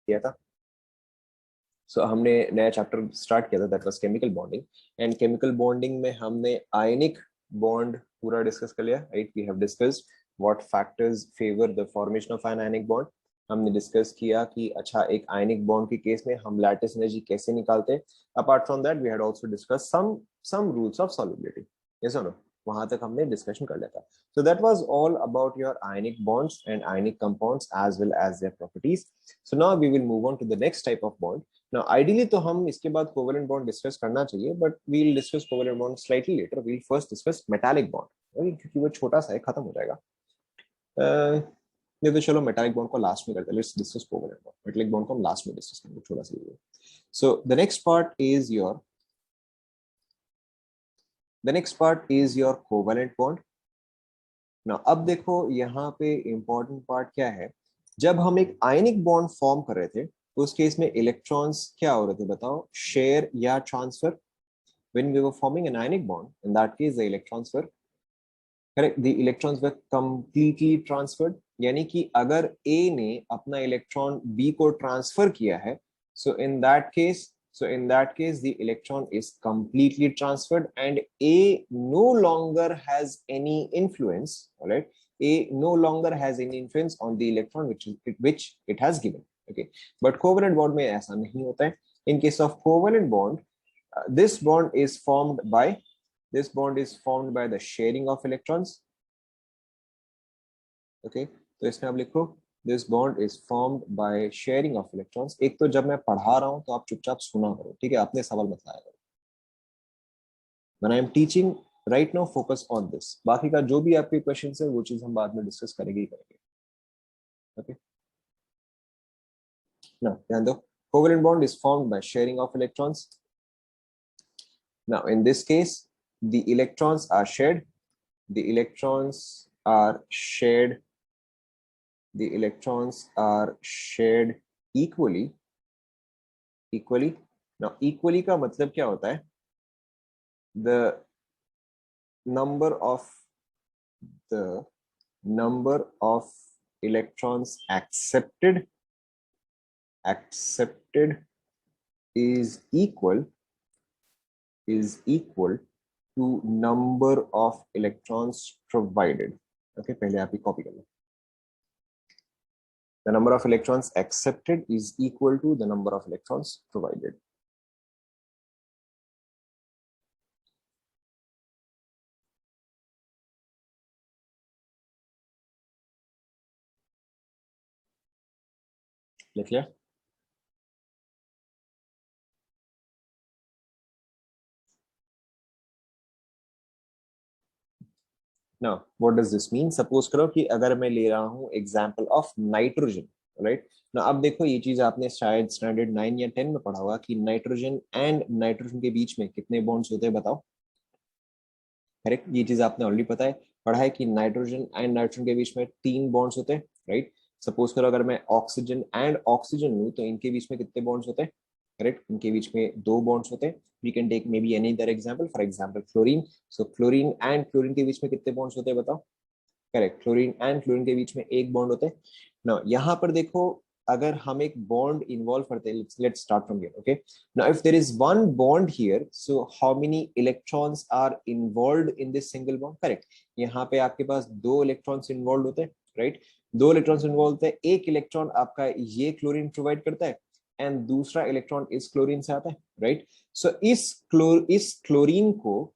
किया था। सो हमने नया चैप्टर स्टार्ट किया था, that was chemical bonding. And chemical bonding में हमने आयनिक बॉन्ड पूरा डिस्कस कर लिया, right. We have discussed what factors favour the formation of an ionic bond. हमने डिस्कस किया कि अच्छा एक आयनिक बॉन्ड के केस में हम लैटिस एनर्जी कैसे निकालते हैं। Apart from that we had also discuss some rules of solubility, yes और नो, वहां तक हमने डिस्कशन कर लिया था। So that was all about your ionic bonds and ionic compounds as well as their properties. So now we will move on to the next type of bond. Now ideally तो हम इसके बाद covalent bond discuss करना चाहिए, but we'll discuss covalent bond slightly later. We'll first discuss metallic bond, okay? क्योंकि वो छोटा सा है, खत्म हो जाएगा। नहीं तो चलो metallic bond को लास्ट में करते हैं। Let's discuss covalent bond. Metallic bond को हम लास्ट में डिस्कस करेंगे, छोटा सा। So the next part is your covalent bond. Now, अब देखो यहाँ पे इम्पोर्टेंट पार्ट क्या है। जब हम एक आयनिक बॉन्ड फॉर्म कर रहे थे तो उस केस में इलेक्ट्रॉन्स क्या हो रहे थे बताओ, शेयर या transfer. when we were forming an ionic bond, in that case the electrons were correct, the electrons were completely transferred। यानी कि अगर A ने अपना इलेक्ट्रॉन B को ट्रांसफर किया है, so in that case the electron is completely transferred and A no longer has any influence, all right। A no longer has any influence on the electron which it has given, okay। but covalent bond में ऐसा नहीं होता है। in case of covalent bond, this bond is formed by the sharing of electrons, okay। तो इसमें आप लिखो this bond is formed by sharing of electrons। एक तो जब मैं पढ़ा रहा हूं तो आप चुपचाप सुना करो, ठीक है, अपने सवाल मत लाया करो। when I am teaching right now focus on this। बाकी का जो भी आपके क्वेश्चंस है वो चीज हम बाद में डिस्कस करेंगे ही करेंगे, okay। now ध्यान दो, covalent bond is formed by sharing of electrons। now in this case the electrons are shared equally। now equally का मतलब क्या होता है, the number of electrons accepted is equal to number of electrons provided, okay। पहले आप ही copy कर लो, the number of electrons accepted is equal to the number of electrons provided। लिख लिया। Now what does this mean? Suppose करो कि अगर मैं ले रहा हूं एग्जाम्पल ऑफ नाइट्रोजन, राइट ना। अब देखो ये चीज आपने शायद स्टैंडर्ड 9 या 10 में पढ़ा होगा कि नाइट्रोजन एंड नाइट्रोजन के बीच में कितने बॉन्ड्स होते हैं बताओ, करेक्ट। ये चीज आपने ऑलरेडी पढ़ा है कि नाइट्रोजन एंड नाइट्रोजन के बीच में 3 बॉन्ड्स होते हैं, राइट। सपोज करो अगर मैं ऑक्सीजन एंड ऑक्सीजन लूं तो इनके बीच में कितने बॉन्ड्स होते हैं, करेक्ट। इनके बीच में 2 बॉन्ड्स होते हैं। We can take maybe any other example, for example fluorine. So fluorine and fluorine के बीच में कितने बॉन्ड्स होते हैं बताओ, करेक्ट। फ्लोरीन एंड फ्लोरीन के बीच में 1 बॉन्ड होते हैं। नाउ यहाँ पर देखो अगर हम एक बॉन्ड इन्वॉल्व करते हैं, let's start from here, okay. Now if there is one bond here, so how many electrons are involved in this single bond, correct. यहाँ पे आपके पास 2 इलेक्ट्रॉन्स इन्वॉल्व होते हैं, राइट। 2 इलेक्ट्रॉन्स इन्वॉल्व होते हैं। एक इलेक्ट्रॉन आपका ये क्लोरीन प्रोवाइड करता है एंड दूसरा इलेक्ट्रॉन इस क्लोरीन से आता है, राइट। सो इस क्लोरीन को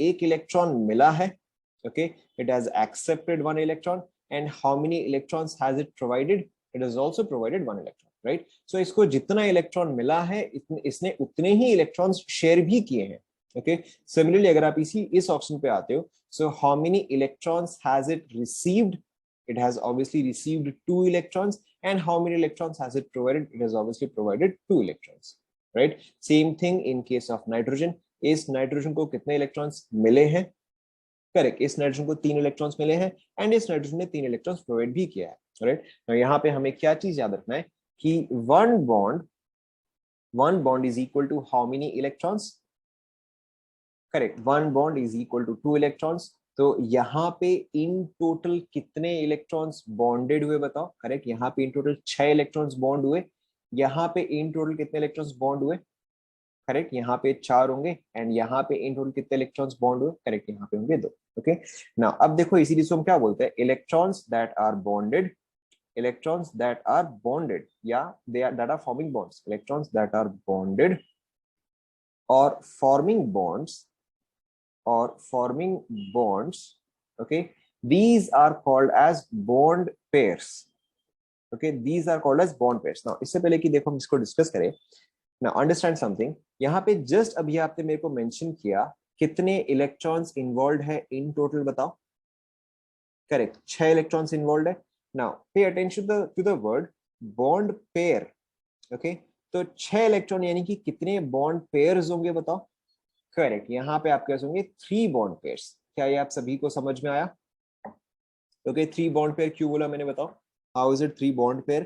एक इलेक्ट्रॉन मिला है, okay। it has accepted 1 electron and how many electrons has it provided, it has also provided 1 electron, right। so इसको जितना इलेक्ट्रॉन मिला है इसने उतने ही इलेक्ट्रॉन्स शेयर भी किए हैं, okay। similarly अगर आप इस ऑप्शन पे आते हो, so how many electrons has it received, it has obviously received 2 electrons and how many electrons has it provided, it has obviously provided 2 electrons, right। same thing in case of nitrogen। इस nitrogen को कितने electrons मिले हैं, correct. इस nitrogen को 3 electrons मिले हैं and इस नाइट्रोजन ने 3 इलेक्ट्रॉन्स प्रोवाइड भी किया है, राइट। तो यहाँ पे हमें क्या चीज याद रखना है कि one bond is equal to how many electrons, correct. One bond is equal to 2 electrons तो यहाँ पे इन टोटल कितने इलेक्ट्रॉन्स बॉन्डेड हुए बताओ? करेक्ट, यहाँ पे इन टोटल 6 इलेक्ट्रॉन्स बॉन्ड हुए। यहाँ पे इन टोटल कितने इलेक्ट्रॉन्स बॉन्ड हुए? करेक्ट, यहाँ पे 4 होंगे। एंड यहाँ पे इन टोटल कितने इलेक्ट्रॉन्स बॉन्ड हुए? करेक्ट, यहाँ पे होंगे 2। ओके, नाउ अब देखो इसी चीज को हम क्या बोलते हैं? Electrons that are bonded, electrons that are bonded, yeah, they are that are forming bonds, electrons that are bonded or forming bonds or forming bonds, okay, these are called as bond pairs, okay, these are called as bond pairs. Now इससे पहले कि देखो हम इसको discuss करें, now understand something, यहाँ पे just अभी आपने मेरे को मेंशन किया कितने इलेक्ट्रॉन्स इन्वॉल्व है इन टोटल बताओ? करेक्ट, 6 इलेक्ट्रॉन्स इन्वॉल्व है। Now pay attention to the word bond pair, okay, तो 6 इलेक्ट्रॉन यानी कि कितने बॉन्ड पेयर्स होंगे बताओ? करेक्ट, यहाँ पे आपके पास होंगे 3 बॉन्ड पेयर्स। क्या ये आप सभी को समझ में आया? ओके, 3 बॉन्ड पेयर क्यों बोला मैंने बताओ? How is it 3 bond pair?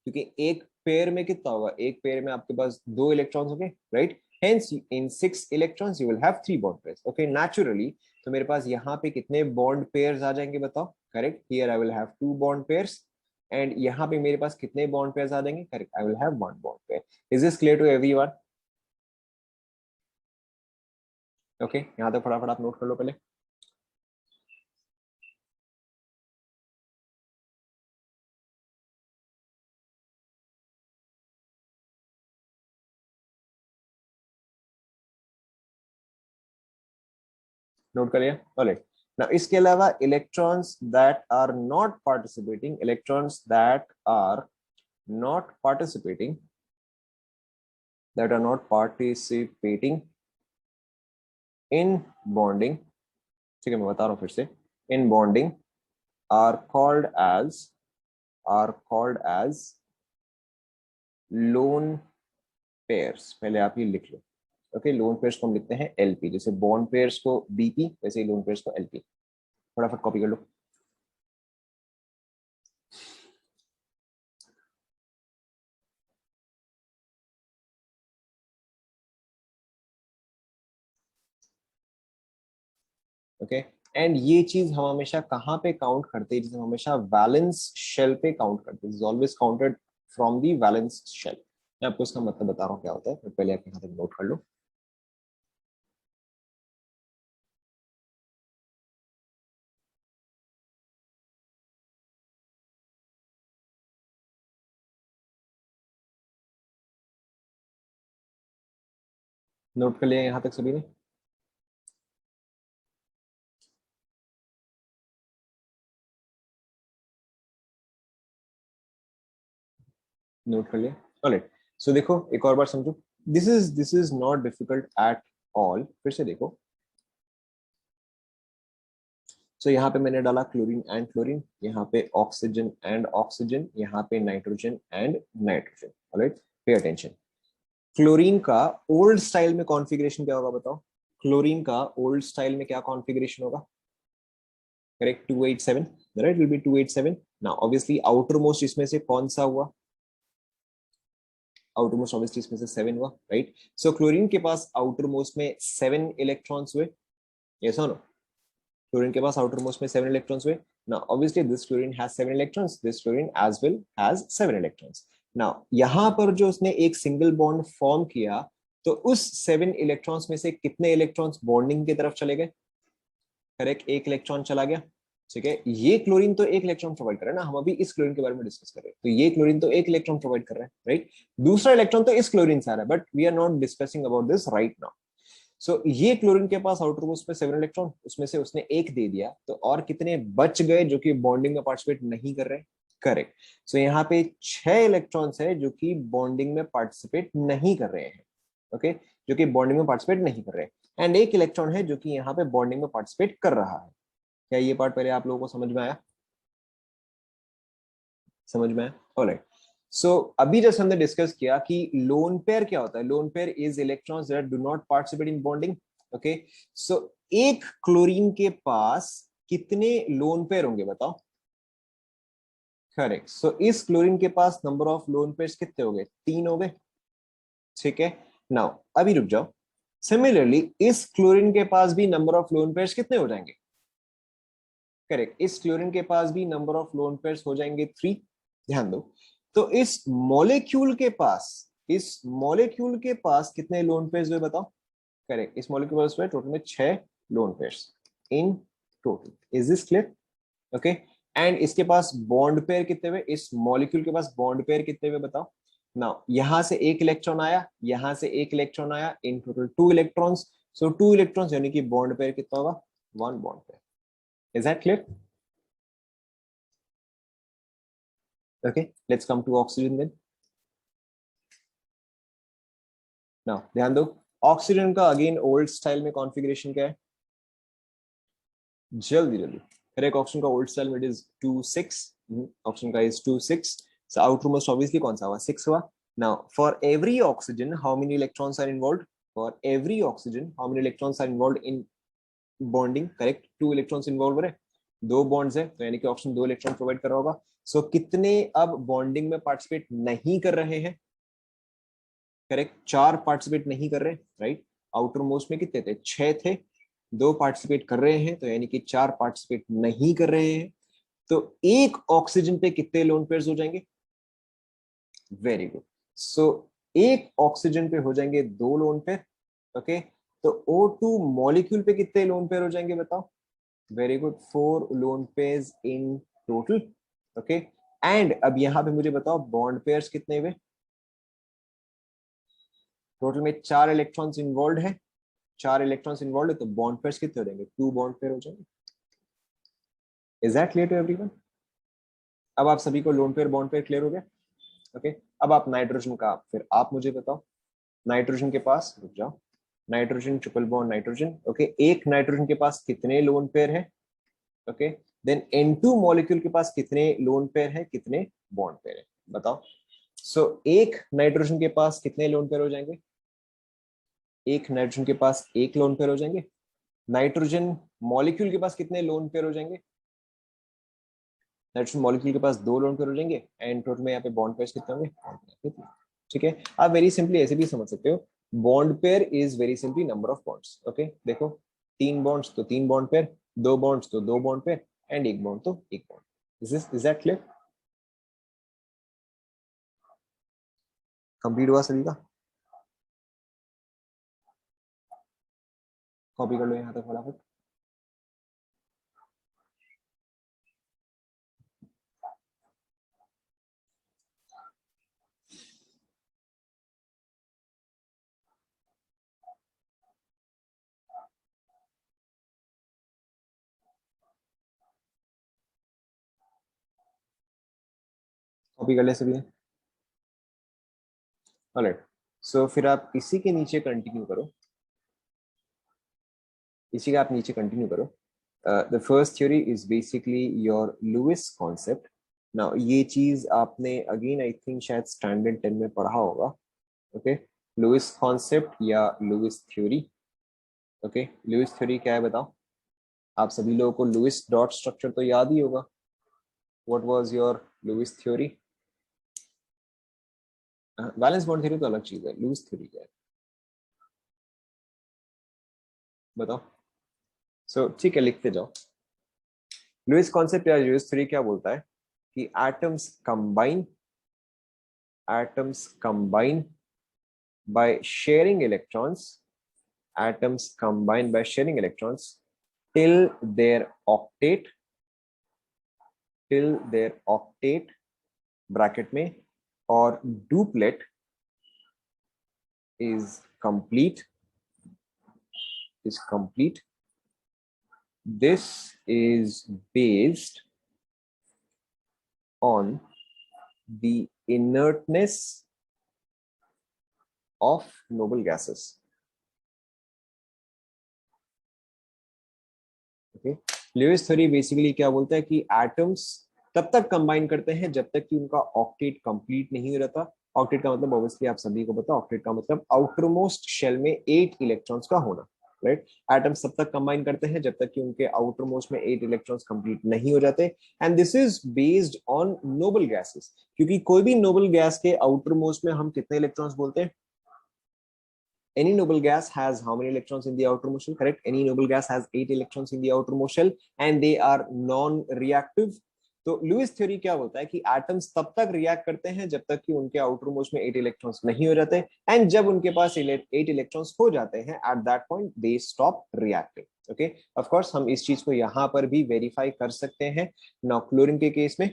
क्योंकि एक पेयर में कितना होगा? एक पेयर में आपके पास 2 इलेक्ट्रॉन्स होंगे, right? Hence in 6 electrons you will have 3 bond pairs. Okay, naturally, तो मेरे पास यहाँ पे कितने बॉन्ड पेयर्स आ जाएंगे बताओ? Correct, here I will have 2 bond pairs. And यहाँ पे मेरे पास कितने बॉन्ड पेयर्स आ जाएंगे? Correct, I will have 1 bond pair. Is this clear to everyone? Okay, यहाँ तक फटाफट आप नोट कर लो पहले। नोट करिए। ऑलराइट, नाउ इसके अलावा electrons that are not participating, electrons that are not participating, that are not participating in bonding, ठीक है, मैं बता रहा हूँ फिर से, in bonding are called as lone pairs। पहले आप ये लिख लो। ओके, लोन पेयर्स को हम लिखते हैं एलपी, जैसे बॉन्ड पेयर्स को बीपी वैसे ही लोन पेयर्स को एलपी। फटाफट कॉपी कर लो। ओके, एंड ये चीज हम हमेशा कहाँ पे काउंट करते हैं? जैसे हम हमेशा वैलेंस शेल पे काउंट करते हैं, always counted from the valence shell. मैं आपको इसका मतलब बता रहा हूँ क्या होता है, पहले आप यहाँ तक नोट कर लो। नोट कर लिया यहाँ तक सभी ने? नोट कर लिया? ऑलराइट, सो देखो एक और बार समझो। This is not difficult at all. फिर से देखो, सो यहाँ पे मैंने डाला क्लोरीन एंड क्लोरीन, यहाँ पे ऑक्सीजन एंड ऑक्सीजन, यहाँ पे nitrogen and nitrogen. Alright, pay attention. Chlorine का ओल्ड स्टाइल में कॉन्फ़िगरेशन क्या होगा बताओ? क्लोरीन का ओल्ड स्टाइल में क्या कॉन्फ़िगरेशन होगा? Correct, 287, right, will be 287। Now obviously outer most इसमें से कौन सा हुआ? आउटर मोस्ट ऑब्वियसली इसमें से 7 हुआ, राइट? सो क्लोरीन के पास आउटर मोस्ट में 7 इलेक्ट्रॉन्स हुए, यस और नो? क्लोरीन के पास आउटर मोस्ट में 7 इलेक्ट्रॉन्स हुए। Now obviously this chlorine has 7 electrons, this chlorine as well has 7 electrons. Now यहाँ पर जो उसने एक सिंगल बॉन्ड फॉर्म किया, तो उस 7 इलेक्ट्रॉन्स में से कितने इलेक्ट्रॉन्स बॉन्डिंग की तरफ चले गए? करेक्ट, एक इलेक्ट्रॉन चला गया। ठीक है, ये क्लोरीन तो एक इलेक्ट्रॉन प्रोवाइड कर रहा है ना, हम अभी इस क्लोरीन के बारे में डिस्कस कर रहे हैं, तो ये क्लोरीन तो एक इलेक्ट्रॉन प्रोवाइड कर रहा है, राइट? दूसरा इलेक्ट्रॉन तो इस क्लोरीन से आ रहा है, but we are not discussing about this right now. So ये क्लोरीन के पास आउटर मोस्ट पे 7 इलेक्ट्रॉन, उसमें से उसने एक दे दिया, तो और कितने बच गए जो कि बॉन्डिंग में पार्टिसिपेट नहीं कर रहे? करेक्ट, सो यहाँ पे 6 इलेक्ट्रॉन्स है जो कि बॉन्डिंग में पार्टिसिपेट नहीं कर रहे हैं। ओके, जो कि बॉन्डिंग में पार्टिसिपेट नहीं कर रहे हैं। एंड एक इलेक्ट्रॉन है जो कि यहाँ पे बॉन्डिंग में पार्टिसिपेट कर रहा है। क्या ये पार्ट पहले आप लोगों को समझ में आया? समझ में आया? ऑलराइट, सो अभी जैसे हमने डिस्कस किया कि लोन पेयर क्या होता है। Lone pair is electrons that do not participate in bonding. Okay, so एक क्लोरीन के पास कितने लोन पेयर होंगे बताओ? करेक्ट, सो इस क्लोरीन के पास नंबर ऑफ लोन पेयर्स कितने हो गए? 3 हो गए। ठीक है, नाउ अभी रुक जाओ। सिमिलरली इस क्लोरीन के पास भी नंबर ऑफ लोन पेयर्स कितने हो जाएंगे? करेक्ट, इस क्लोरीन के पास भी नंबर ऑफ लोन पेयर्स हो जाएंगे 3। ध्यान दो, तो इस मॉलिक्यूल के पास, इस मॉलिक्यूल के पास कितने लोन पेयर्स हुए बताओ? करेक्ट, इस मॉलिक्यूल के पास हुए टोटल में 6 lone pairs in total. Is this clear? Okay, and इसके पास बॉन्ड पेयर कितने हुए? इस मॉलिक्यूल के पास बॉन्ड पेयर कितने हुए बताओ? नाउ यहां से एक इलेक्ट्रॉन आया, यहां से एक इलेक्ट्रॉन आया, in total 2 electrons. So 2 electrons यानी कि बॉन्ड पेयर कितना होगा? 1 bond pair. Is that clear? Okay, let's come to oxygen then. Now ध्यान दो, ऑक्सीजन का अगेन ओल्ड स्टाइल में कॉन्फ़िगरेशन क्या है? जल्दी जल्दी, करेक्ट, ऑक्सीजन का ओल्ड स्टाइल में इट इज 2 6। ऑक्सीजन का is 2 6। So outermost obviously कौन सा हुआ? 6 हुआ। Now for every oxygen how many electrons are involved? For every oxygen how many electrons are involved in bonding? Correct, 2 electrons involve है, 2 bonds है, तो यानी कि ऑक्सीजन 2 इलेक्ट्रॉन प्रोवाइड कर रहा होगा। सो कितने अब बॉन्डिंग में पार्टिसिपेट नहीं कर रहे हैं? करेक्ट, 4 पार्टिसिपेट नहीं कर रहे, राइट। आउटर मोस्ट में कितने थे? 6 थे, 2 पार्टिसिपेट कर रहे हैं, तो यानी कि 4 पार्टिसिपेट नहीं कर रहे हैं। तो एक ऑक्सीजन पे कितने लोन पेयर्स हो जाएंगे? Very good. सो एक ऑक्सीजन पे हो जाएंगे 2 लोन पेयर। ओके, तो O2 मॉलिक्यूल पे कितने लोन पेयर हो जाएंगे बताओ? Very good, 4 lone pairs in total. Okay, and अब यहां पे मुझे बताओ बॉन्ड पेयर्स कितने हुए? टोटल में 4 इलेक्ट्रॉन्स इन्वॉल्व है, 4 इलेक्ट्रॉन्स इन्वॉल्व है, तो बॉन्ड पेयर्स कितने हो जाएंगे? 2 बॉन्ड पेयर हो जाएंगे। Is that clear to everyone? अब आप सभी को lone pair bond pair clear हो गया? ओके, अब आप नाइट्रोजन का फिर आप मुझे बताओ। नाइट्रोजन के पास, रुक जाओ, nitrogen triple bond nitrogen. Okay, एक नाइट्रोजन के पास कितने लोन पेयर है? ओके, देन N2 मॉलिक्यूल के पास कितने लोन पेयर है, कितने बॉन्ड पेयर है बताओ? सो एक नाइट्रोजन के पास कितने लोन पेयर हो जाएंगे? एक नाइट्रोजन के पास एक लोन पेयर हो जाएंगे। नाइट्रोजन मॉलिक्यूल के पास कितने लोन पेयर हो जाएंगे? नाइट्रोजन मॉलिक्यूल के पास 2 लोन पेयर हो जाएंगे, एंड टोटल में यहाँ पे बॉन्ड पेयर्स कितने होंगे? ठीक है, आप वेरी सिंपली ऐसे भी समझ सकते हो, bond pair is very simply number of bonds. Okay, देखो 3 बॉन्ड्स तो 3 बॉन्ड पेयर, 2 बॉन्ड्स तो 2 बॉन्ड पेयर, एंड एक बॉन्ड तो एक bond. Is that clear? Complete हुआ सभी का? कॉपी कर लो यहाँ तक फटाफट। कॉपी कर ले सभी ने? ऑलराइट, सो फिर आप इसी के नीचे कंटिन्यू करो, इसी का आप नीचे कंटिन्यू करो। The first theory is basically your Lewis concept. Now ये चीज आपने अगेन आई थिंक शायद स्टैंडर्ड 10 में पढ़ा होगा। ओके, लुइस कॉन्सेप्ट या Lewis theory. Okay, Lewis theory क्या है बताओ? आप सभी लोगों को लुइस डॉट स्ट्रक्चर तो याद ही होगा। What was your Louis theory? Valence bond theory तो अलग चीज है, लुइस थ्योरी क्या है बताओ? सो ठीक है, लिखते जाओ। लुइस कॉन्सेप्ट या लुइस थ्योरी क्या बोलता है कि atoms combine by sharing electrons, atoms combine by sharing electrons till their octet, bracket में, और duplet is complete. This is based on the inertness of noble gases. Okay, Louis theory basically क्या बोलता है कि एटम्स तब तक combine करते हैं जब तक कि उनका ऑक्टेट कंप्लीट नहीं हो रहता। ऑक्टेट का मतलब ऑब्वियसली आप सभी को पता, ऑक्टेट का मतलब आउटर मोस्ट शेल में 8 इलेक्ट्रॉन्स का होना, राइट। एटम्स तब तक कंबाइन करते हैं जब तक कि उनके आउटर मोस्ट में 8 इलेक्ट्रॉन्स कंप्लीट नहीं हो जाते, and this is based on noble gases. क्योंकि कोई भी नोबल गैस के आउटर मोस्ट में हम कितने इलेक्ट्रॉन्स बोलते हैं? any noble gas has how many electrons in the outermost shell? Correct. Any noble gas has 8 electrons in the outermost shell and they are non-reactive. तो लुईस थ्योरी क्या बोलता है कि एटम्स तब तक रिएक्ट करते हैं जब तक कि उनके आउटर मोस्ट में 8 इलेक्ट्रॉन्स नहीं हो जाते, एंड जब उनके पास 8 इलेक्ट्रॉन्स हो जाते हैं at that point they stop reacting. Okay, of course हम इस चीज को यहाँ पर भी वेरीफाई कर सकते हैं. नाउ क्लोरीन के केस में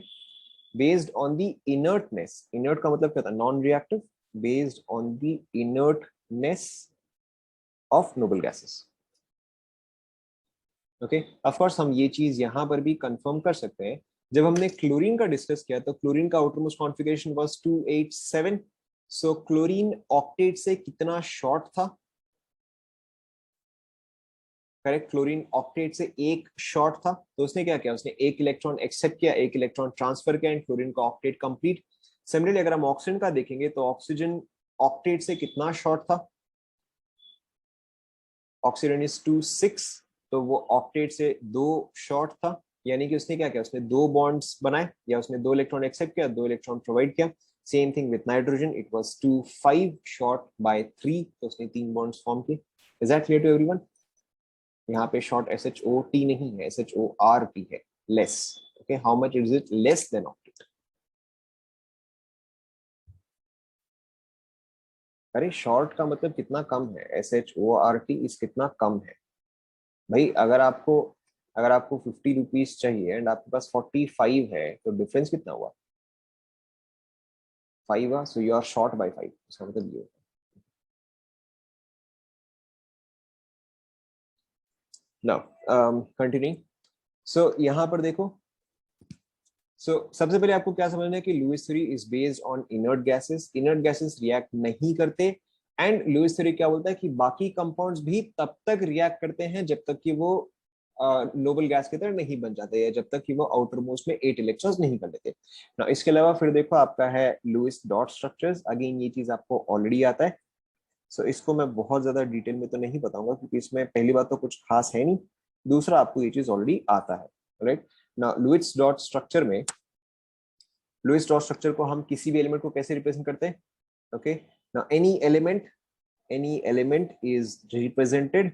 based on the inertness, inert का मतलब क्या था? Non reactive. Based on the inertness of noble gases. Okay, of course हम ये चीज यहाँ पर भी कंफर्म कर सकते हैं. जब हमने क्लोरीन का डिस्कस किया तो क्लोरीन का outermost configuration was 287. So chlorine octet से कितना शॉर्ट था? करेक्ट, क्लोरीन ऑक्टेट से एक शॉर्ट था. तो उसने क्या किया? उसने एक इलेक्ट्रॉन एक्सेप्ट किया, एक इलेक्ट्रॉन ट्रांसफर किया एंड क्लोरीन का ऑक्टेट कंप्लीट. सिमिलरली अगर हम ऑक्सीजन का देखेंगे तो ऑक्सीजन ऑक्टेट से कितना शॉर्ट था? ऑक्सीजन इज 26, तो वो ऑक्टेट से दो शॉर्ट था. यानी कि उसने क्या किया? उसने दो बॉन्ड्स बनाए या उसने दो इलेक्ट्रॉन एक्सेप्ट किया, दो इलेक्ट्रॉन प्रोवाइड किया. Same thing with nitrogen, it was 25 short by 3, तो उसने तीन बॉन्ड्स फॉर्म किए. Is that clear to everyone? यहाँ पे शॉर्ट SHOT नहीं है, SHORT है, less. Okay, how much is it less than octet? अरे शॉर्ट का मतलब कितना कम है? SHORT इस कितना कम है भाई? अगर आपको 50 रुपीज चाहिए एंड आपके पास 45 है तो डिफरेंस कितना हुआ? 5. So you are short by 5. इसका मतलब ये. Now continue. सो यहाँ पर देखो. सबसे पहले आपको क्या समझना है कि Lewis theory is based on inert gases. Inert gases react नहीं करते एंड लुईस थ्योरी क्या बोलता है कि बाकी कंपाउंड्स भी तब तक रिएक्ट करते हैं जब तक कि वो नोबल गैस की तरह नहीं बन जाते हैं, जब तक कि वो आउटर मोस्ट में 8 इलेक्ट्रॉन्स नहीं कर लेते. ना इसके अलावा फिर देखो आपका है लुईस डॉट स्ट्रक्चर्स. अगेन ये चीज आपको ऑलरेडी आता है. इसको मैं बहुत ज्यादा डिटेल में तो नहीं बताऊंगा क्योंकि इसमें पहली बात तो कुछ खास है नहीं, दूसरा आपको ये चीज ऑलरेडी आता है. राइट ना, लुईस डॉट स्ट्रक्चर में, लुईस डॉट स्ट्रक्चर को हम किसी भी एलिमेंट को कैसे रिप्रेजेंट करते हैं? Okay, now any element is represented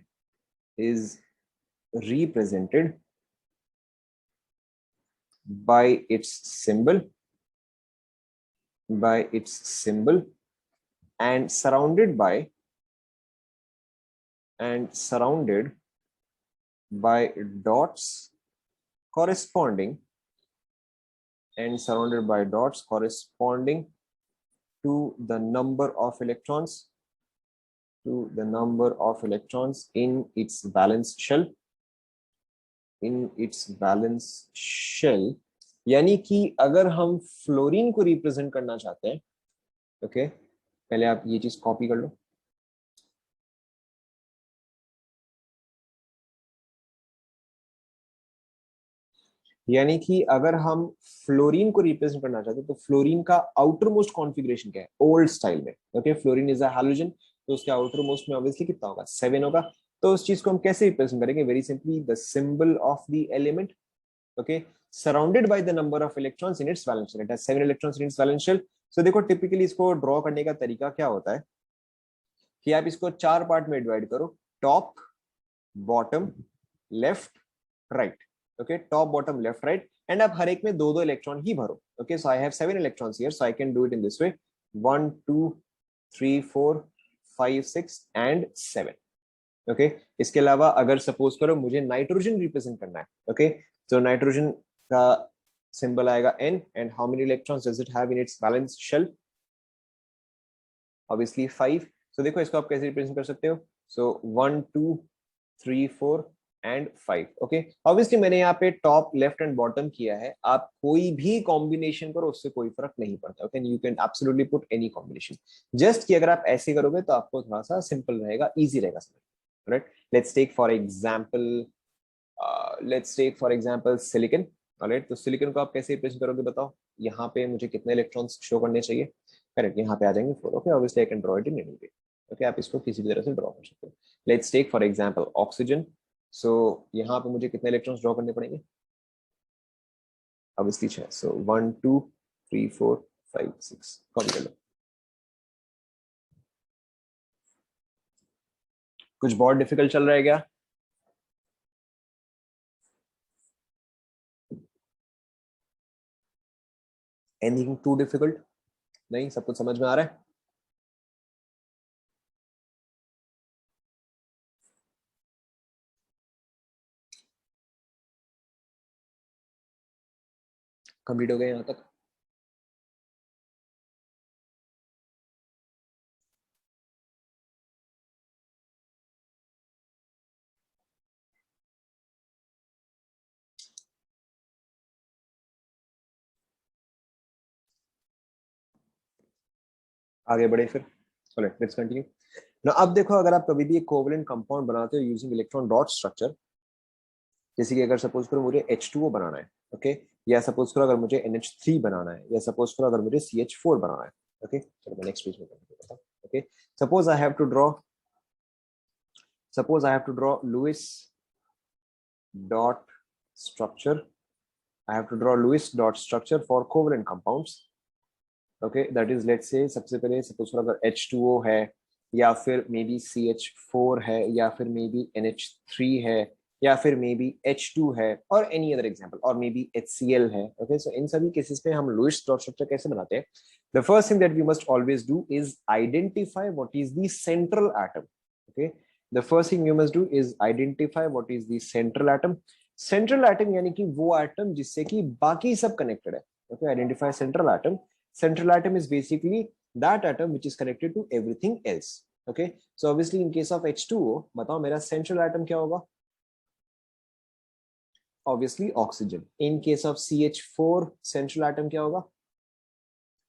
by its symbol and surrounded by dots corresponding to the number of electrons in its valence shell. यानी कि अगर हम फ्लोरीन को रिप्रेजेंट करना चाहते हैं, ओके, पहले आप ये चीज कॉपी कर लो. यानी कि अगर हम फ्लोरीन को रिप्रेजेंट करना चाहते हैं तो फ्लोरीन का आउटर मोस्ट कॉन्फ़िगरेशन क्या है? ओल्ड स्टाइल में. Okay, fluorine is a halogen, तो उसके आउटर मोस्ट में ऑब्वियसली कितना होगा? 7 होगा. तो उस चीज को हम कैसे रिप्रेजेंट करेंगे? Very simply, the symbol of the element, okay, surrounded by the number of electrons in its valence shell. It has 7 electrons in its valence shell. So देखो टिपिकली इसको ड्रॉ करने का तरीका क्या होता है कि आप इसको 4 पार्ट में डिवाइड करो: top, bottom, left, right. Okay, top, bottom, left, right, and आप हर एक में दो दो इलेक्ट्रॉन ही भरो. Okay, so I have 7 electrons here, so I can do it in this way: 1 2 3 4 5 6 and 7. Okay, इसके अलावा अगर सपोज करो मुझे नाइट्रोजन रिप्रेजेंट करना है, ओके, तो नाइट्रोजन का सिंबल आएगा N and how many electrons does it have in its valence shell? Obviously 5. So देखो इसको आप कैसे रिप्रेजेंट कर सकते हो? सो 1 2 3 4 एंड 5. ओके, ऑब्वियसली मैंने यहाँ पे टॉप, लेफ्ट एंड बॉटम किया है. आप कोई भी कॉम्बिनेशन करो, उससे कोई फर्क नहीं पड़ता. Okay, you can absolutely put any combination. Just कि अगर आप ऐसे करोगे तो आपको थोड़ा सा सिंपल रहेगा, इजी रहेगा समझ. Right, let's take for example silicon. Alright, तो सिलिकॉन को आप कैसे रिप्रेजेंट करोगे बताओ? यहाँ पे मुझे कितने इलेक्ट्रॉन्स शो करने चाहिए? करेक्ट, यहाँ पे आ जाएंगे 4. Okay, obviously I can draw it in any way. Okay, आप इसको किसी भी तरह से ड्रॉ कर सकते हो. Let's take for example oxygen. So यहाँ पे मुझे कितने इलेक्ट्रॉन्स ड्रॉ करने पड़ेंगे? ऑब्वियसली 6. सो 1 2 3 4 5 6. कॉपी कर लो. कुछ बहुत डिफिकल्ट चल रहा है क्या? Anything too difficult? नहीं, सब कुछ समझ में आ रहा है? कंप्लीट हो गया यहाँ तक? आगे बढ़े फिर। चलो लेट्स कंटिन्यू ना। अब देखो, अगर आप कभी भी एक कोवलेंट कंपाउंड बनाते हो यूजिंग इलेक्ट्रॉन डॉट स्ट्रक्चर, जैसे कि अगर सपोज करो मुझे H2O बनाना है, ओके, या सपोज करो अगर मुझे NH3 बनाना है, या सपोज करो अगर मुझे CH4 बनाना है, ओके, चलो मैं नेक्स्ट पेज में करता हूं। Okay, suppose I have to draw suppose I have to draw Lewis dot structure. I have to draw Lewis dot structure for covalent compounds. Okay, that is, let's say सबसे पहले suppose अगर H2O है, या फिर may be CH4 है, या फिर may be NH3 है, या फिर मे बी H2 है, और एनी अदर एग्जांपल, और मे बी HCl है। ओके, सो इन सभी केसेस में हम लुईस डॉट स्ट्रक्चर कैसे बनाते हैं? The first thing that we must always do is identify what is the central atom. Okay, the first thing you must do is identify what is the central atom. Central atom यानी कि वो atom जिससे कि बाकी सब connected है। Okay, identify central atom. Central atom is basically that atom which is connected to everything else. Okay, so obviously in case of H2O, बताओ मेरा central atom क्या होगा? Obviously oxygen. In case of CH4, central atom क्या होगा?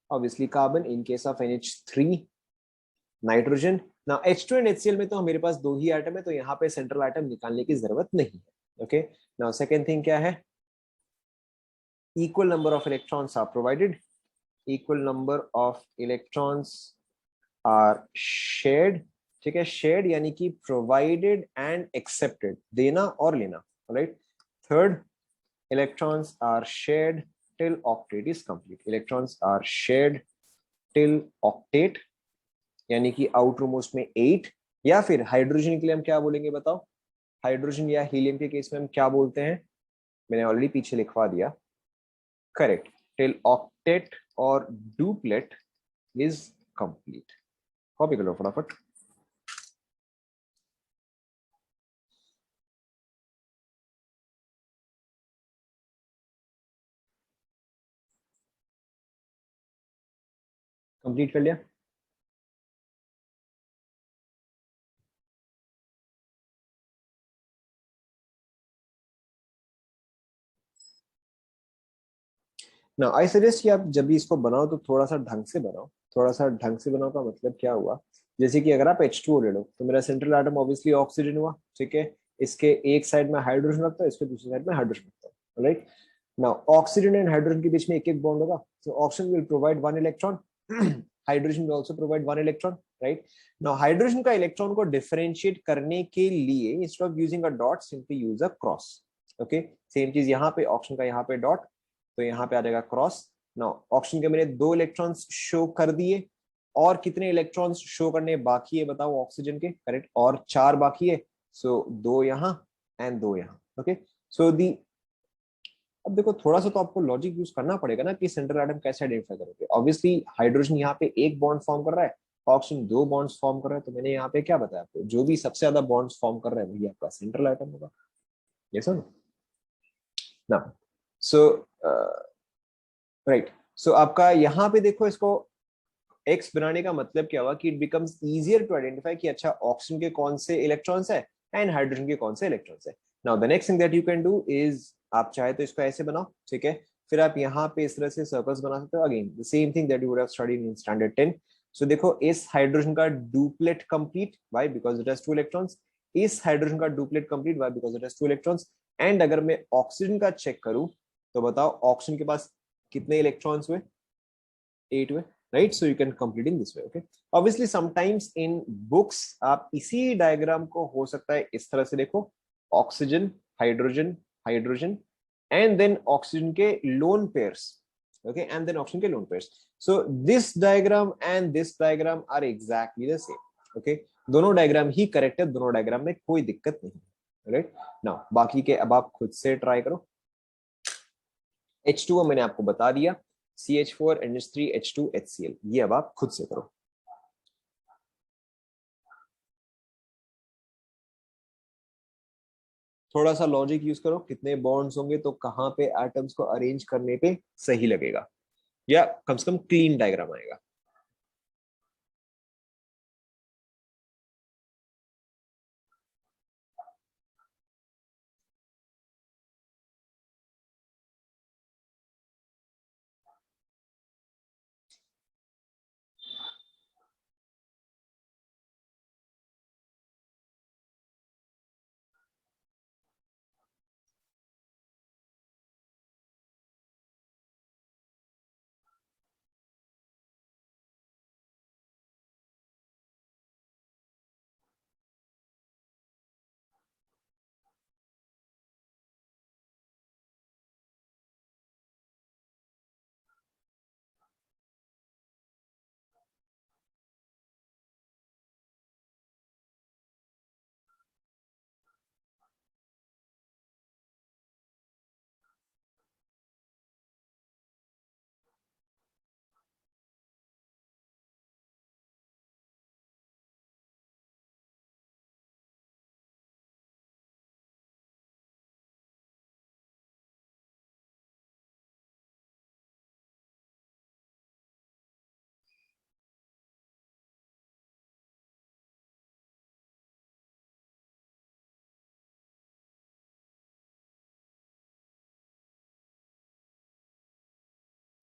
Obviously carbon. In case of NH3, nitrogen. ना H2 and HCl में तो मेरे पास दो ही एटम है, तो यहाँ पे सेंट्रल एटम निकालने की जरूरत नहीं है। ओके, नाउ सेकंड थिंग क्या है? Equal number of electrons are provided. Equal number of electrons are shared. ठीक है, शेयर्ड यानी कि प्रोवाइडेड एंड एक्सेप्टेड, देना और लेना, right. Third, electrons are shared till octet is complete. Electrons are shared till octet यानी कि आउटर मोस्ट में 8, या फिर हाइड्रोजन के लिए हम क्या बोलेंगे बताओ? हाइड्रोजन या हीलियम के केस में हम क्या बोलते हैं? मैंने ऑलरेडी पीछे लिखवा दिया। करेक्ट, टिल ऑक्टेट और डुप्लेट इज कंप्लीट। कॉपी कर लो फटाफट। कंप्लीट कर लिया? ना आई सजेस्ट कि आप जब भी इसको बनाओ तो थोड़ा सा ढंग से बनाओ। थोड़ा सा ढंग से बनाओ का मतलब क्या हुआ? जैसे कि अगर आप H2O ले लो, तो मेरा सेंट्रल एटम ऑब्वियसली ऑक्सीजन हुआ। ठीक है, इसके एक साइड में हाइड्रोजन रखता हूँ, इसके दूसरी साइड में हाइड्रोजन रखता हूँ, right. Now oxygen and hydrogen के बीच में एक एक बॉन्ड होगा, so oxygen will provide one electron, hydrogen will also provide one electron, right. Now hydrogen का इलेक्ट्रॉन को डिफरेंशिएट करने के लिए instead of using a dot simply use a cross. Okay, same चीज यहाँ पे, ऑक्सीजन का यहाँ पे डॉट, तो यहाँ पे आ जाएगा क्रॉस। नाउ ऑक्सीजन के मैंने 2 इलेक्ट्रॉन्स शो कर दिए, और कितने इलेक्ट्रॉन्स शो करने बाकी है बताओ ऑक्सीजन के? करेक्ट, और 4 बाकी है, सो 2 यहाँ एंड 2 यहाँ। ओके, सो दी, अब देखो थोड़ा सा तो आपको लॉजिक यूज करना पड़ेगा ना कि सेंट्रल एटम कैसे आइडेंटिफाई करोगे। ऑब्वियसली हाइड्रोजन यहाँ पे एक बॉन्ड फॉर्म कर रहा है, ऑक्सीजन 2 बॉन्ड्स फॉर्म कर रहा है, तो मैंने यहाँ पे क्या बताया आपको? जो भी सबसे ज्यादा बॉन्ड्स फॉर्म कर रहा है वही आपका सेंट्रल एटम होगा। ये सर ना, सो राइट, सो आपका यहाँ पे देखो, इसको एक्स बनाने का मतलब क्या हुआ कि it becomes easier to identify कि अच्छा ऑक्सीजन के कौन से इलेक्ट्रॉन्स है एंड हाइड्रोजन के कौन से इलेक्ट्रॉन्स है। Now the next thing that you can do is, आप चाहे तो इसको ऐसे बनाओ, ठीक है, फिर आप यहाँ पे इस तरह से सर्कल्स बना सकते हो। Again the same thing that you would have studied in standard 10। सो देखो, इस हाइड्रोजन का duplet complete, why? Because it has 2 electrons. इस हाइड्रोजन का duplet complete, why? Because it has 2 electrons. And अगर मैं ऑक्सीजन का चेक करूं, तो बताओ ऑक्सीजन के पास कितने इलेक्ट्रॉन्स हुए? 8 हुए, right. So you can complete in this way. Okay, obviously sometimes in books आप इसी डायग्राम को हो सकता है इस तरह से देखो, oxygen, hydrogen, hydrogen, and then oxygen के lone pairs. okay, and then oxygen के lone pairs. So this diagram and this diagram are exactly the same. Okay, दोनों डायग्राम ही करेक्ट है, दोनों डायग्राम में कोई दिक्कत नहीं, राइट नाउ बाकी के अब आप खुद से ट्राई करो। H2O मैंने आपको बता दिया, CH4 NH3 H2 HCl, ये अब आप खुद से करो। थोड़ा सा लॉजिक यूज करो, कितने बॉन्ड्स होंगे तो कहां पे एटम्स को अरेंज करने पे सही लगेगा, या कम से कम क्लीन डायग्राम आएगा।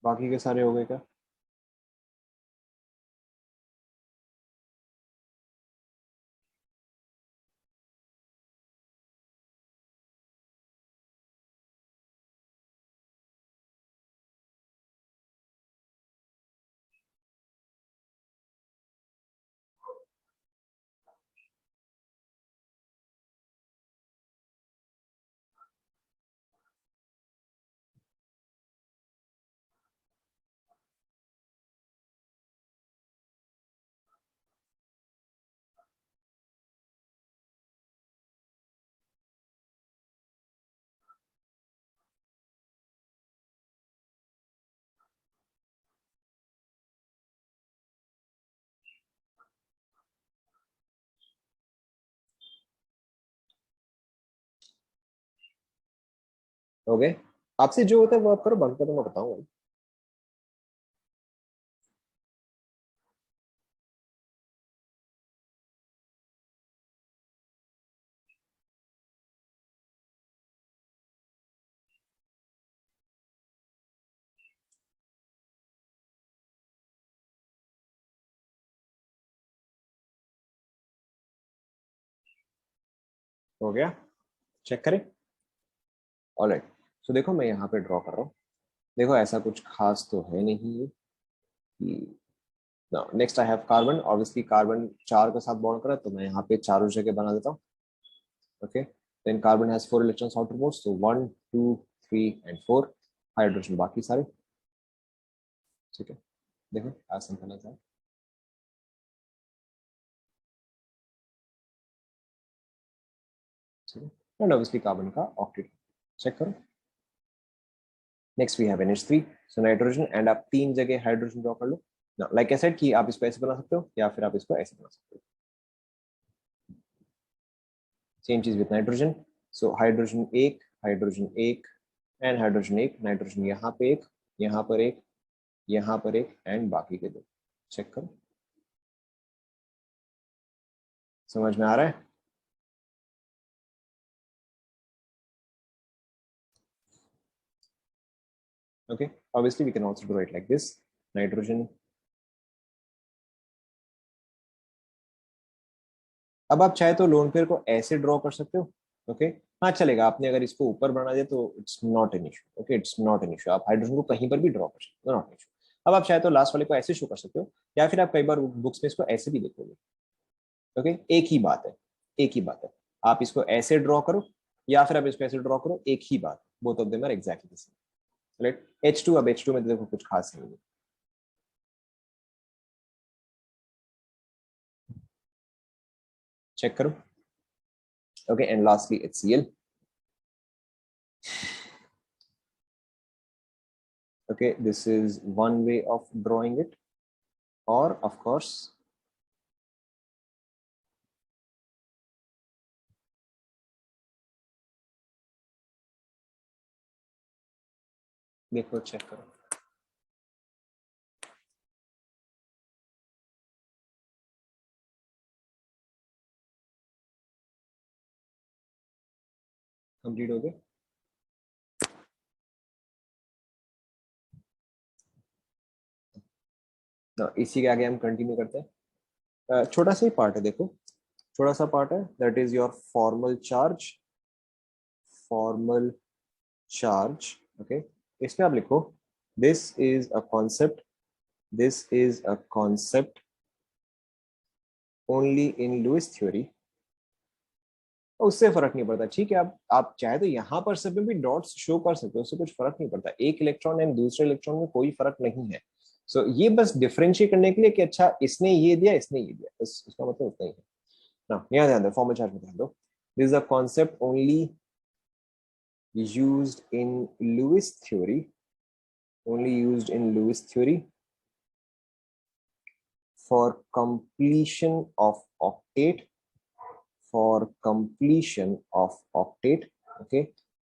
बाकी के सारे हो गए क्या? हो गए? आपसे जो होता है वो आप करो, बाकी का तो मैं बताऊंगा। हो गया? चेक करें। ऑलराइट, सो देखो मैं यहाँ पे ड्रॉ कर रहा हूँ। देखो ऐसा कुछ खास तो है नहीं ये कि next I have carbon, obviously carbon चार के साथ बॉन्ड करा तो मैं यहाँ पे चारों जगह बना देता हूँ। Okay, then carbon has 4 electrons outermost, so 1 2 3 and 4, hydrogen बाकी सारे। ठीक है, देखो एज सिंपल एज दैट। ठीक है, एंड ऑब्वियसली कार्बन का ऑक्टेट। चेक करो। Next we have NH3, so nitrogen, and आप तीन जगह हाइड्रोजन ड्रॉ कर लो। लाइक आई सेड कि आप इसको ऐसे बना सकते हो या फिर आप इसको ऐसे बना सकते हो। सेम चीज विथ नाइट्रोजन, सो हाइड्रोजन एक, हाइड्रोजन एक एंड हाइड्रोजन एक, नाइट्रोजन यहाँ पे एक, यहाँ पर एक, यहाँ पर एक एंड बाकी के दो। चेक करो, समझ में आ रहा है? Okay, obviously we can also do it like this, nitrogen. अब आप चाहे तो लोन पेयर को ऐसे ड्रॉ कर सकते हो। ओके, हाँ चलेगा, आपने अगर इसको ऊपर बना दिया तो it's not an issue. Okay, it's not an issue, आप हाइड्रोजन को कहीं पर भी ड्रॉ कर सकते हो, नॉट एन इशू। अब आप चाहे तो लास्ट वाले को ऐसे शो कर सकते हो, या फिर आप कई बार बुक्स में इसको ऐसे भी देखोगे। ओके, एक ही बात है, एक ही बात है। आप इसको ऐसे ड्रॉ करो या फिर आप इसको ऐसे ड्रॉ करो, एक ही बात, both of them are exactly the same. Right, H2, अब H2 में तो देखो कुछ खास नहीं है। चेक करो. Okay, and lastly HCl. Okay, this is one way of drawing it, or of course देखो चेक करो. कंप्लीट हो गया. ना इसी के आगे हम कंटिन्यू करते हैं. छोटा सा ही पार्ट है, देखो छोटा सा पार्ट है. That is your formal charge. Formal charge. Okay, इसमें आप लिखो this is a concept. This is a concept only in Lewis theory. उससे फर्क नहीं पड़ता, ठीक है. आप चाहे तो यहाँ पर सब में भी डॉट्स शो कर सकते हो, उससे कुछ फर्क नहीं पड़ता. एक इलेक्ट्रॉन एंड दूसरे इलेक्ट्रॉन में कोई फर्क नहीं है. सो ये बस डिफरेंशिएट करने के लिए कि अच्छा इसने ये दिया इसने ये दिया, बस उसका मतलब उतना ही है ना. यहाँ ध्यान दो, फॉर्मल चार्ज में ध्यान दो. This is a concept only used in Lewis theory. Only used in Lewis theory for completion of octet. For completion of octet. Okay,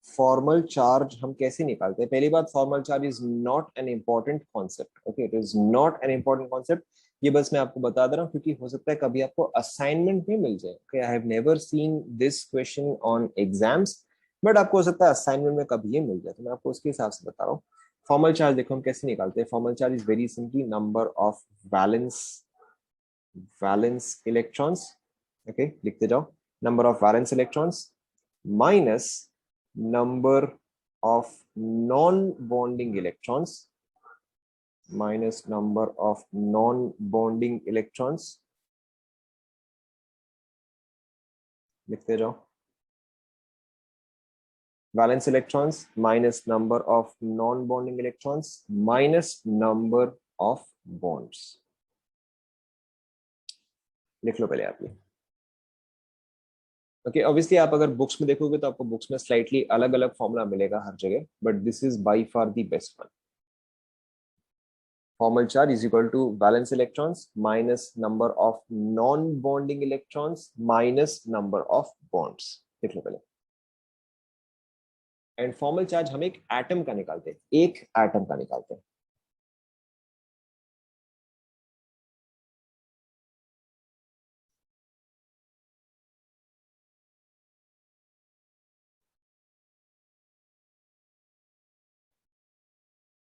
formal charge हम कैसे निकालते हैं? पहली बात, formal charge is not an important concept. Okay, it is not an important concept. ये बस मैं आपको बता दे रहा हूँ क्योंकि हो सकता है कभी आपको असाइनमेंट में मिल जाए. Okay, I have never seen this question on exams, but आपको हो सकता है असाइनमेंट में कभी ये मिल जाए, तो मैं आपको उसके हिसाब से बता रहा हूँ. फॉर्मल चार्ज देखो हम कैसे निकालते हैं. Formal charge is very simply number of valence electrons. Okay, लिखते जाओ. Number of valence electrons minus number of non-bonding electrons. Minus number of non-bonding electrons. लिखते जाओ. Valence electrons minus number of non-bonding electrons minus number of bonds. लिख लो पहले आप ये. Okay, obviously आप अगर बुक्स में देखोगे तो आपको बुक्स में स्लाइटली अलग अलग फॉर्मूला मिलेगा हर जगह, but this is by far the best one. Formal charge is equal to valence electrons minus number of non-bonding electrons minus number of bonds. देख लो पहले. एंड फॉर्मल चार्ज हम एक एटम का निकालते हैं, एक एटम का निकालते हैं.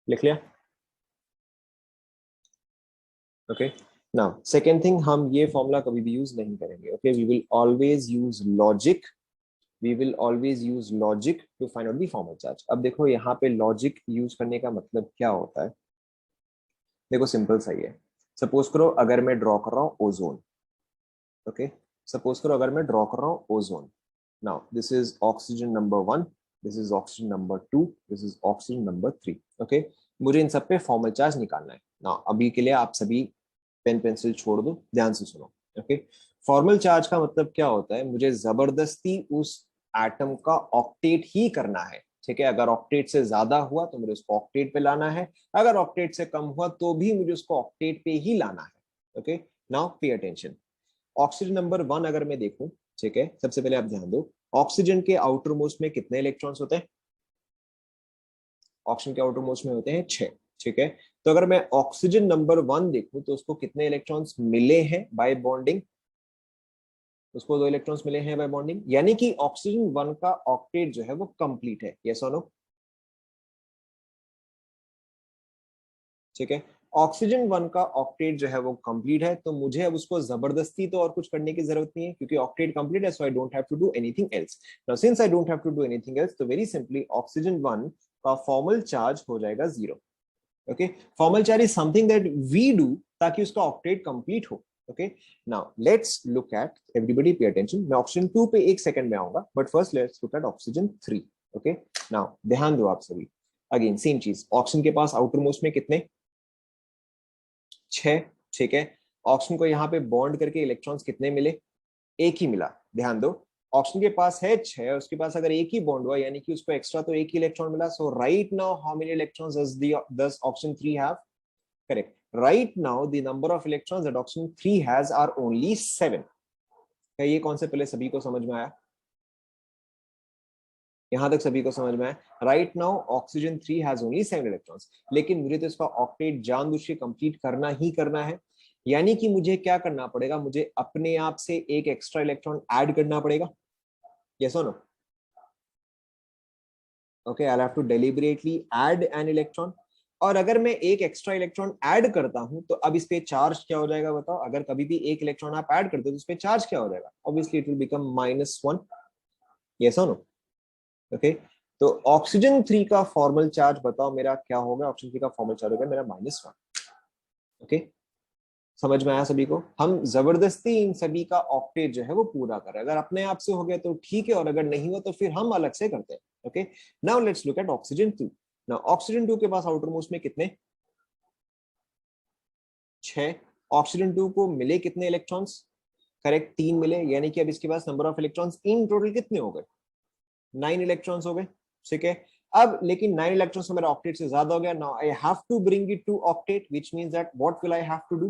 लिख लिया. ओके, नाउ सेकेंड थिंग, हम ये फॉर्मूला कभी भी यूज नहीं करेंगे. Okay, we will always use logic. We will always use logic to find out the formal charge. अब देखो यहाँ पे लॉजिक यूज करने का मतलब क्या होता है. देखो सिंपल सा ही है. सपोज करो अगर मैं ड्रॉ कर रहा हूँ ओजोन. ओके, सपोज करो अगर मैं ड्रॉ कर रहा हूँ ozone. Now this is oxygen number 1, this is oxygen number 2, this is oxygen number 3. Okay, मुझे इन सब पे फॉर्मल चार्ज निकालना है. नाउ अभी के लिए आप सभी पेन पेंसिल छोड़ दो, ध्यान से सुनो. ओके, फॉर्मल चार्ज का मतलब क्या होता है, मुझे जबरदस्ती उस एटम का ऑक्टेट ही करना है. ठीक है, अगर ऑक्टेट से ज्यादा हुआ तो मुझे उसको ऑक्टेट पे लाना है, अगर ऑक्टेट से कम हुआ तो भी मुझे उसको ऑक्टेट पे ही लाना है. Okay, now pay attention. Oxygen number 1 अगर मैं देखूं, ठीक है, सबसे पहले आप ध्यान दो, ऑक्सीजन के आउटर मोस्ट में कितने इलेक्ट्रॉन्स होते हैं? ऑक्सीजन के आउटर मोस्ट में होते हैं 6. ठीक है, तो अगर मैं ऑक्सीजन नंबर 1 देखूं तो उसको कितने इलेक्ट्रॉन्स मिले हैं बाय बॉन्डिंग? उसको 2 इलेक्ट्रॉन्स मिले हैं बाय बॉन्डिंग, यानी कि ऑक्सीजन 1 का ऑक्टेट जो है वो कंप्लीट है. यस और नो? ठीक है, ऑक्सीजन 1 का ऑक्टेट जो है वो कंप्लीट है, तो मुझे अब उसको जबरदस्ती तो और कुछ करने की जरूरत नहीं है क्योंकि ऑक्टेट कंप्लीट है. So I don't have to do anything else. Now since I don't have to do anything else, तो वेरी सिंपली ऑक्सीजन 1 का फॉर्मल चार्ज हो जाएगा 0. Okay, formal charge is something that we do ताकि उसका octet complete हो. Okay, now let's look at, everybody pay attention. मैं oxygen 2 पे एक सेकंड में आऊंगा, but first let's look at oxygen 3. Okay, now ध्यान दो आप सभी. अगेन सेम चीज, ऑक्सीजन के पास आउटर मोस्ट में कितने? 6. ठीक है, ऑक्सीजन को यहाँ पे बॉन्ड करके इलेक्ट्रॉन्स कितने मिले? एक ही मिला, ध्यान दो ऑप्शन के पास है 6, उसके पास अगर एक ही बॉन्ड हुआ यानी कि उसको एक्स्ट्रा तो एक ही इलेक्ट्रॉन मिला. So right now how many electrons does option 3 have? Correct. Right now the number of electrons that option 3 has are only 7. क्या ये कॉन्सेप्ट पहले सभी को समझ में आया? यहां तक सभी को समझ में आया? Right now oxygen 3 has only 7 electrons, लेकिन मुझे तो इसका ऑक्टेट जानबूझ के कंप्लीट करना ही करना है. यानी कि मुझे क्या करना पड़ेगा, मुझे अपने आप से एक एक्स्ट्रा इलेक्ट्रॉन ऐड करना पड़ेगा. यस और no? Okay, I have to deliberately add an electron. और अगर मैं एक एक्स्ट्रा इलेक्ट्रॉन ऐड करता हूं तो अब इस पे चार्ज क्या हो जाएगा बताओ? अगर कभी भी एक इलेक्ट्रॉन आप ऐड करते हो तो इस पे चार्ज क्या हो जाएगा? Obviously it will become -1. Yes और नो? ओके, तो ऑक्सीजन 3 का फॉर्मल चार्ज बताओ मेरा क्या होगा? ऑक्सीजन 3 का फॉर्मल चार्ज होगा मेरा -1. ओके, समझ में आया सभी को? हम जबरदस्ती इन सभी का ऑक्टेट जो है वो पूरा कर रहे हैं. अगर अपने आप से हो गया तो ठीक है, और अगर नहीं हुआ तो फिर हम अलग से करते हैं. Okay, now let's look at oxygen 2. Now oxygen 2 के पास आउटर मोस्ट में कितने? 6. ऑक्सीजन 2 को मिले कितने इलेक्ट्रॉन्स? करेक्ट, 3 मिले. यानी कि अब इसके पास number of electrons in total कितने हो गए? 9 इलेक्ट्रॉन्स हो गए. ठीक है, अब लेकिन 9 इलेक्ट्रॉन्स मेरा ऑक्टेट से ज्यादा हो गया. Now I have to bring it to octet, which means that what will I have to do?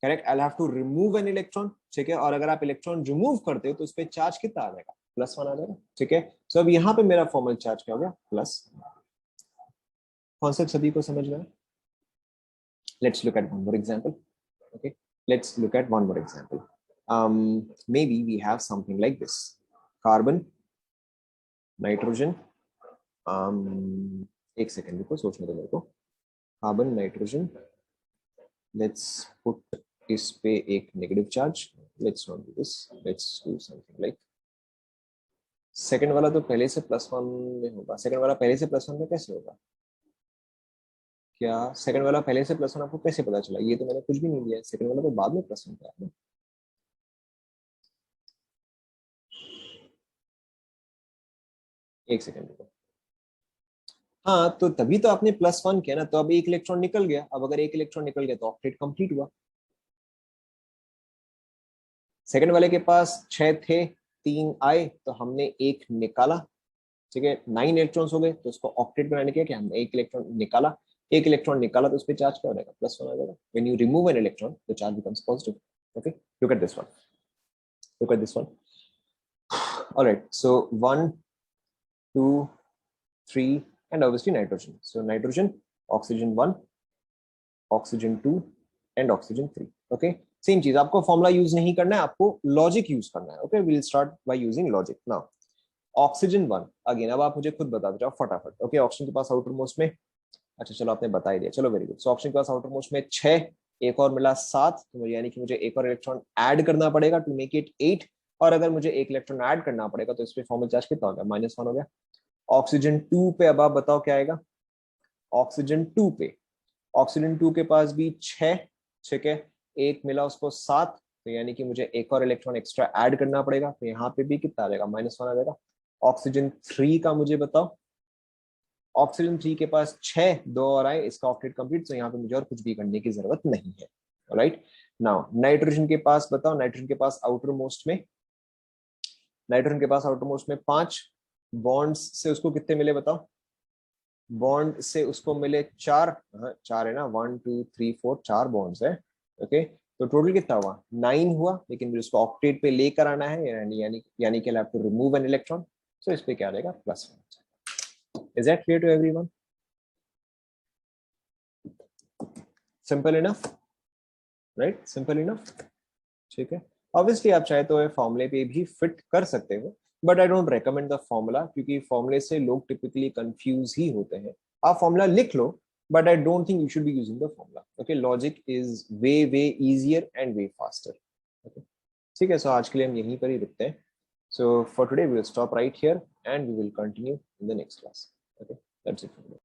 Correct, I have to remove an electron. ठीक है, और अगर आप इलेक्ट्रॉन रिमूव करते हो तो उस पर चार्ज कितना आ जाएगा? +1 आ जाएगा. ठीक है, सो अब यहाँ पे मेरा फॉर्मल चार्ज क्या हो गया? प्लस. कॉन्सेप्ट सभी को समझ में? Let's look eight one more example. Okay, let's look at one more example. Maybe we have something like this: carbon, nitrogen. एक सेकेंड रुको, सोचने दो मेरे को. Carbon, nitrogen. लेट्स पुट इस पे एक negative charge. Let's not do this, let's do something like. Second वाला तो पहले से +1 में होगा. सेकंड वाला पहले से +1 में कैसे होगा? क्या सेकंड वाला पहले से +1 आपको कैसे पता चला? ये तो मैंने कुछ भी नहीं दिया. सेकंड वाला तो बाद में +1 था आपने. एक सेकंड रुको. हाँ, तो तभी तो आपने +1 किया ना. तो अब एक इलेक्ट्रॉन निकल गया. अब अगर एक इलेक्ट्रॉन निकल गया तो ऑक्टेट कंप्लीट हुआ. सेकंड वाले के पास 6 थे, 3 आए तो हमने एक निकाला. ठीक है, 9 इलेक्ट्रॉन्स हो गए तो उसको ऑक्टेट बनाने के क्या हमने एक इलेक्ट्रॉन निकाला. एक इलेक्ट्रॉन निकाला तो उस पर चार्ज क्या हो जाएगा? +1 आ जाएगा. When you remove an electron the charge becomes positive. Okay, look at this one. Look at this one. Alright, so 1, 2, 3 and obviously nitrogen. So nitrogen, oxygen 1, oxygen 2 and oxygen 3. Okay, same चीज. आपको formula use नहीं करना है, आपको logic use करना है. Okay, will start by using logic. Now oxygen 1 again. अब आप मुझे खुद बता दो फटाफट. ओके, ऑक्सीजन के पास आउटर मोस्ट में, अच्छा चलो आपने बता ही दिया, चलो वेरी गुड. सो ऑक्सीजन के पास आउटर मोस्ट में 6, एक और मिला 7, तो यानी कि मुझे एक और इलेक्ट्रॉन ऐड करना पड़ेगा टू मेक इट 8. और अगर मुझे एक इलेक्ट्रॉन ऐड करना पड़ेगा तो इस पे फॉर्मल चार्ज कितना हो गया? -1 हो गया. ऑक्सीजन 2 पे अब आप बताओ क्या आएगा? ऑक्सीजन 2 पे, ऑक्सीजन 2 के पास भी 6. ठीक है, एक मिला उसको 7, तो यानी कि मुझे एक और इलेक्ट्रॉन एक्स्ट्रा ऐड करना पड़ेगा. तो यहाँ पे भी कितना आ जाएगा? -1 आ जाएगा. ऑक्सीजन 3 का मुझे बताओ. ऑक्सीजन 3 के पास 6, 2 और आए, इसका ऑक्टेट कंप्लीट. तो यहाँ पे मुझे और कुछ भी करने की जरूरत नहीं है. राइट, नाउ नाइट्रोजन के पास बताओ. नाइट्रोजन के पास आउटर मोस्ट में, नाइट्रोजन के पास आउटर मोस्ट में 5 बॉन्ड्स से उसको कितने मिले बताओ? बॉन्ड से उसको मिले 4. हाँ, 4 है ना. 1, 2, 3, 4, 4 बॉन्ड्स है. ओके, तो टोटल कितना हुआ? 9 हुआ. लेकिन मुझे उसको ऑक्टेट पे लेकर आना है, यानी कि I have to remove an electron. So इस पे क्या आ जाएगा? +1. Is that clear to everyone? Simple enough, right? Simple enough. ठीक है, ऑब्वियसली आप चाहे तो फॉर्मूले पे भी फिट कर सकते हो, but I don't recommend the formula, क्योंकि फॉर्मूले से लोग टिपिकली कंफ्यूज ही होते हैं. आप फॉर्मूला लिख लो, but I don't think you should be using the formula. Okay, logic is way way easier and way faster. Okay, ठीक है. सो आज के लिए हम यहीं पर ही रुकते हैं. So for today we will stop right here and we will continue in the next class. Okay, that's it for today.